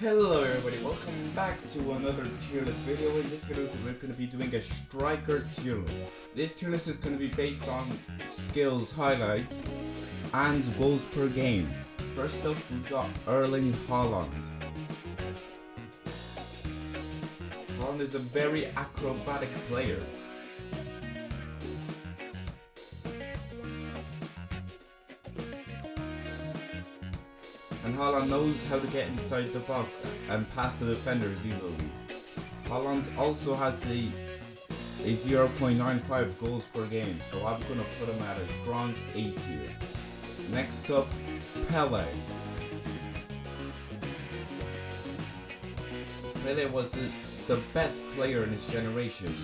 Hello everybody, welcome back to another tier list video. In this video we're going to be doing a striker tier list. This tier list is going to be based on skills, highlights and goals per game. First up we've got Erling Haaland. Haaland is a very acrobatic player. And Haaland knows how to get inside the box and past the defenders easily. Haaland also has a 0.95 goals per game, so I'm going to put him at a strong A tier. Next up, Pele. Pele was the best player in his generation.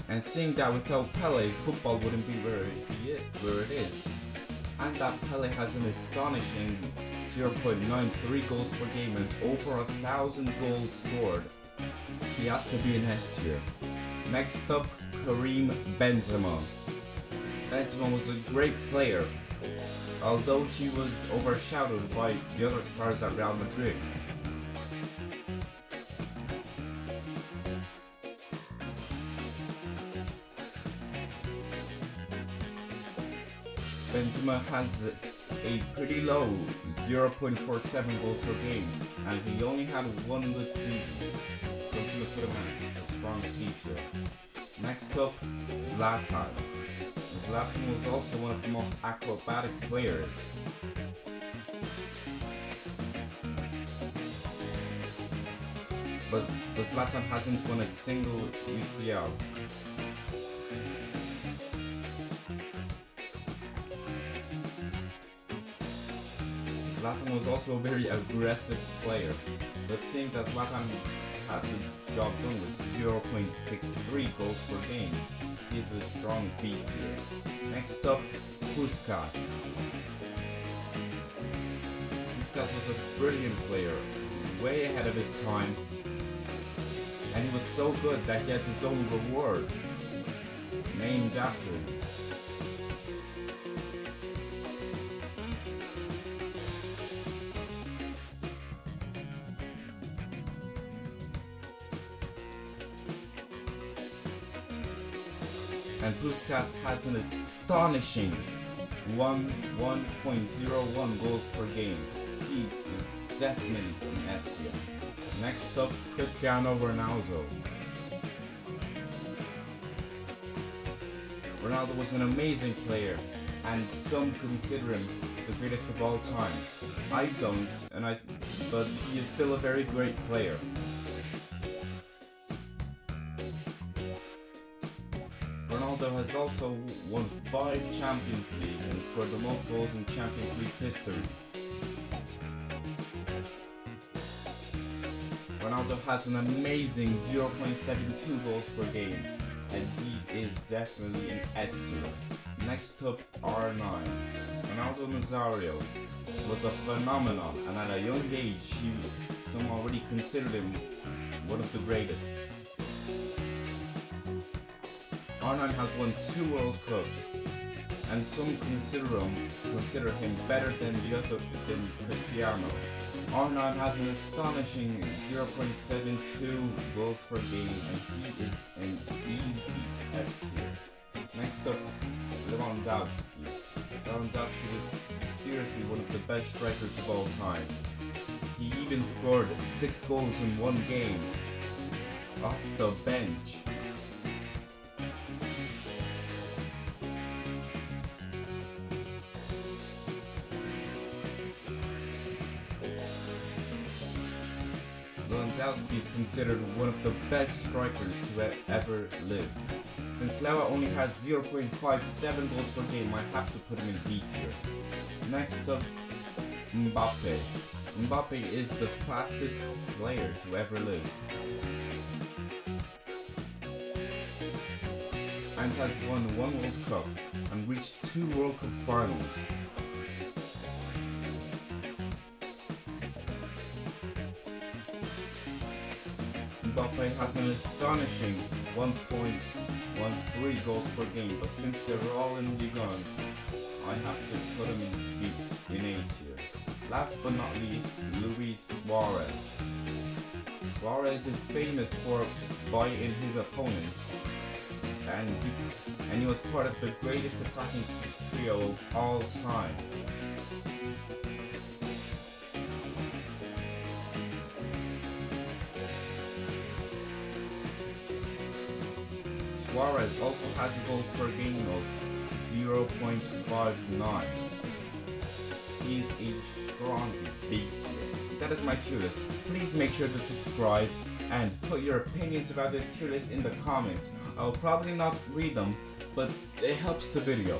And seeing that without Pele, football wouldn't be where it is. And that Pele has an astonishing 0.93 goals per game and over 1,000 goals scored. He has to be an S tier. Next up, Karim Benzema. Benzema was a great player, although he was overshadowed by the other stars at Real Madrid. Benzema has a pretty low 0.47 goals per game, and he only had one good season, so I'm going to put him at a strong C tier. Next up, Zlatan. Zlatan was also one of the most acrobatic players. But Zlatan hasn't won a single UCL. Zlatan was also a very aggressive player, but seeing that Zlatan had the job done with 0.63 goals per game, he's a strong B tier. Next up, Puskas. Puskas was a brilliant player, way ahead of his time, and he was so good that he has his own reward, named after him. And Puskas has an astonishing 1.01 goals per game. He is definitely an S tier. Next up, Cristiano Ronaldo. Ronaldo was an amazing player, and some consider him the greatest of all time. I don't, but he is still a very great player. Ronaldo has also won 5 Champions League and scored the most goals in Champions League history. Ronaldo has an amazing 0.72 goals per game, and he is definitely an S tier. Next up, R9. Ronaldo Nazario was a phenomenon, and at a young age, some already considered him one of the greatest. R9 has won 2 World Cups, and some consider him better than Cristiano. R9 has an astonishing 0.72 goals per game, and he is an easy S tier. Next up, Lewandowski. Lewandowski was seriously one of the best strikers of all time. He even scored 6 goals in one game off the bench. Lewandowski is considered one of the best strikers to ever live. Since Lewa only has 0.57 goals per game, I have to put him in B tier. Next up, Mbappe. Mbappe is the fastest player to ever live, and has won 1 World Cup and reached 2 World Cup finals. Mbappe has an astonishing 1.13 goals per game, but since they were all in Ligue 1, I have to put him in A tier. Last but not least, Luis Suarez. Suarez is famous for biting his opponents, and he was part of the greatest attacking trio of all time. Suarez also has a goals per game of 0.59. He's a strong B tier. That is my tier list. Please make sure to subscribe and put your opinions about this tier list in the comments. I'll probably not read them, but it helps the video.